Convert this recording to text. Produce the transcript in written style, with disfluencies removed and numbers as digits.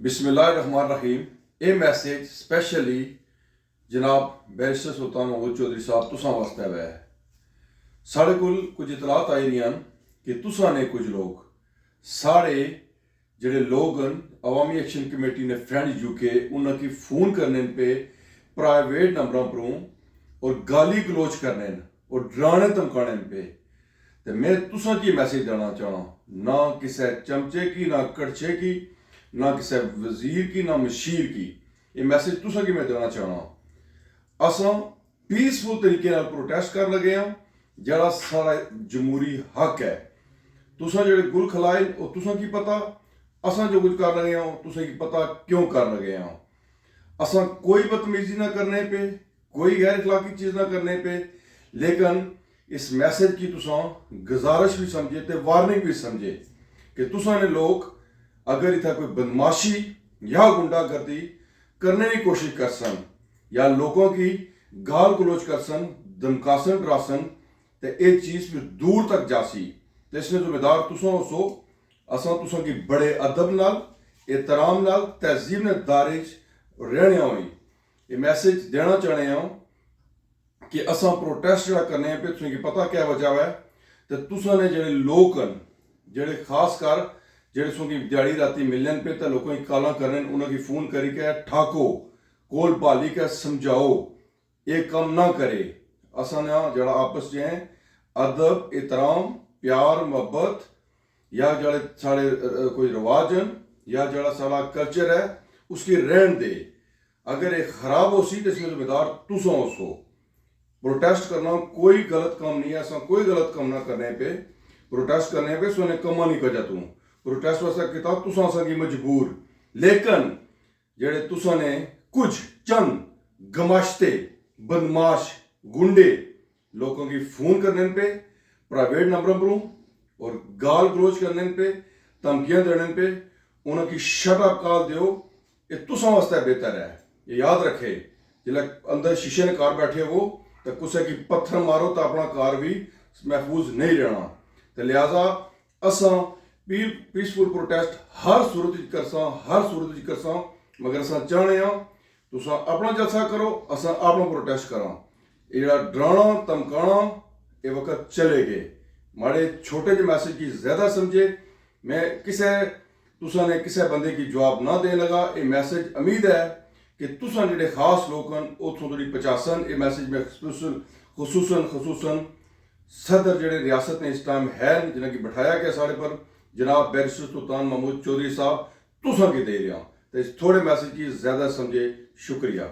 बिस्मिल्लाहिर्रहमानिर्रहीम। ये message specially जनाब बैरिस्टर सुल्तान महमूद चौधरी साहब तुसां वास्ते है। साढ़े कोल कुछ इतलात आई रही कि तुसां ने कुछ लोग साढ़े जेडे लोग अवामी एक्शन कमेटी ने फ्रेंड यूके उन्हें फ़ोन करने पे प्राइवेट नंबरों पर और गाली गलोच करने और डराने धमकाने पे। तो मैं तुसां की मैसेज देना चाहना, ना किसी चमचे की, ना कड़छे की, ना किसी वजीर की, ना मशीर की। ये मैसेज तुसां की मैं देना चाहना। असां पीसफुल तरीके नाल प्रोटेस्ट कर लगे हैं, जड़ा सारा जमहूरी हक है। तुसां जेडे गुल खलाए वो तुसां की पता, असां जो कुछ कर लगे हैं तुसां की पता क्यों कर लगे हैं। असां कोई बदतमीजी ना करने पे, कोई गैर अखलाकी चीज़ ना करने पे, लेकिन इस मैसेज की तुसां गुजारिश भी समझे तो वार्निंग भी समझे कि तुसां ने लोग अगर इतना कोई बदमाशी या गुंडागर्दी करने की कोशिश कर सन या लोगों की गाल गलोच कर सन, धमकासन डरासन, तो ये चीज़ फिर दूर तक जासी। तो इसमें जिम्मेदार तुसां हो। असां तुसां की बड़े अदब नाल, एहतराम नाल, तहजीब ने दायरे रहने हुई ये मैसेज देना चाहने हैं कि असां प्रोटेस्ट जरा करने पे तुसें पता क्या वजह है। तो तुसां ने जेडे लोग जेडे खास कर जेडे सो की दिहाड़ी राती मिलने पे तो लोगों की काला करने उन्हें फोन करके ठाको कोल भाली के समझाओ ये काम ना करे। असां ना जरा आपस में अदब, एहतराम, प्यार, मोहब्बत या जड़े साढ़े कोई रिवाज या जड़ा सारा कल्चर है उसकी रहन दे। अगर ये खराब हो सी तो इसमें जिम्मेदार तुसां हो। प्रोटेस्ट करना कोई गलत काम नहीं है। असा कोई गलत काम ना करने पे प्रोटेस्ट करने पे सोने कमा नहीं कर तू प्रोटेस्ट वास्ते किता तुसां असा की मजबूर। लेकिन जेडे तुसां ने कुछ चंद गमाश्ते बदमाश गुंडे लोगों की फोन करने पे प्राइवेट नंबरों पर और गाल गलोच करने पे, धमकियां देने पे उन्होंने शटअप कॉल दो। ये तुसां वास्ते बेहतर है। ये याद रखे जिला अंदर शीशे ने कार बैठे वो तो कुछ की पत्थर मारो तो अपना कार भी महफूज नहीं रहना। तो लिहाजा असां पीसफुल प्रोटेस्ट हर सूरत करसा मगर असां चाहने तुसां अपना जलसा करो, असां अपना प्रोटेस्ट करा। ये डराना धमकाना ये वक्त चले गए। माड़े छोटे जे मैसेज की ज्यादा समझे। मैं तुसां ने किसी बंदे की जवाब ना दे लगा। ये मैसेज उम्मीद है कि तुसां जेडे खास लोग उतों थोड़ी पचासन। ये मैसेज में खसूसन सदर जेडे रियासत ने इस टाइम है जिन्हें की बैठाया गया साढ़े पर जनाब बैरिस्टर सुल्तान महमूद चौधरी साहब तुसां के दे रहा। तो इस थोड़े मैसेज की ज्यादा समझे। शुक्रिया।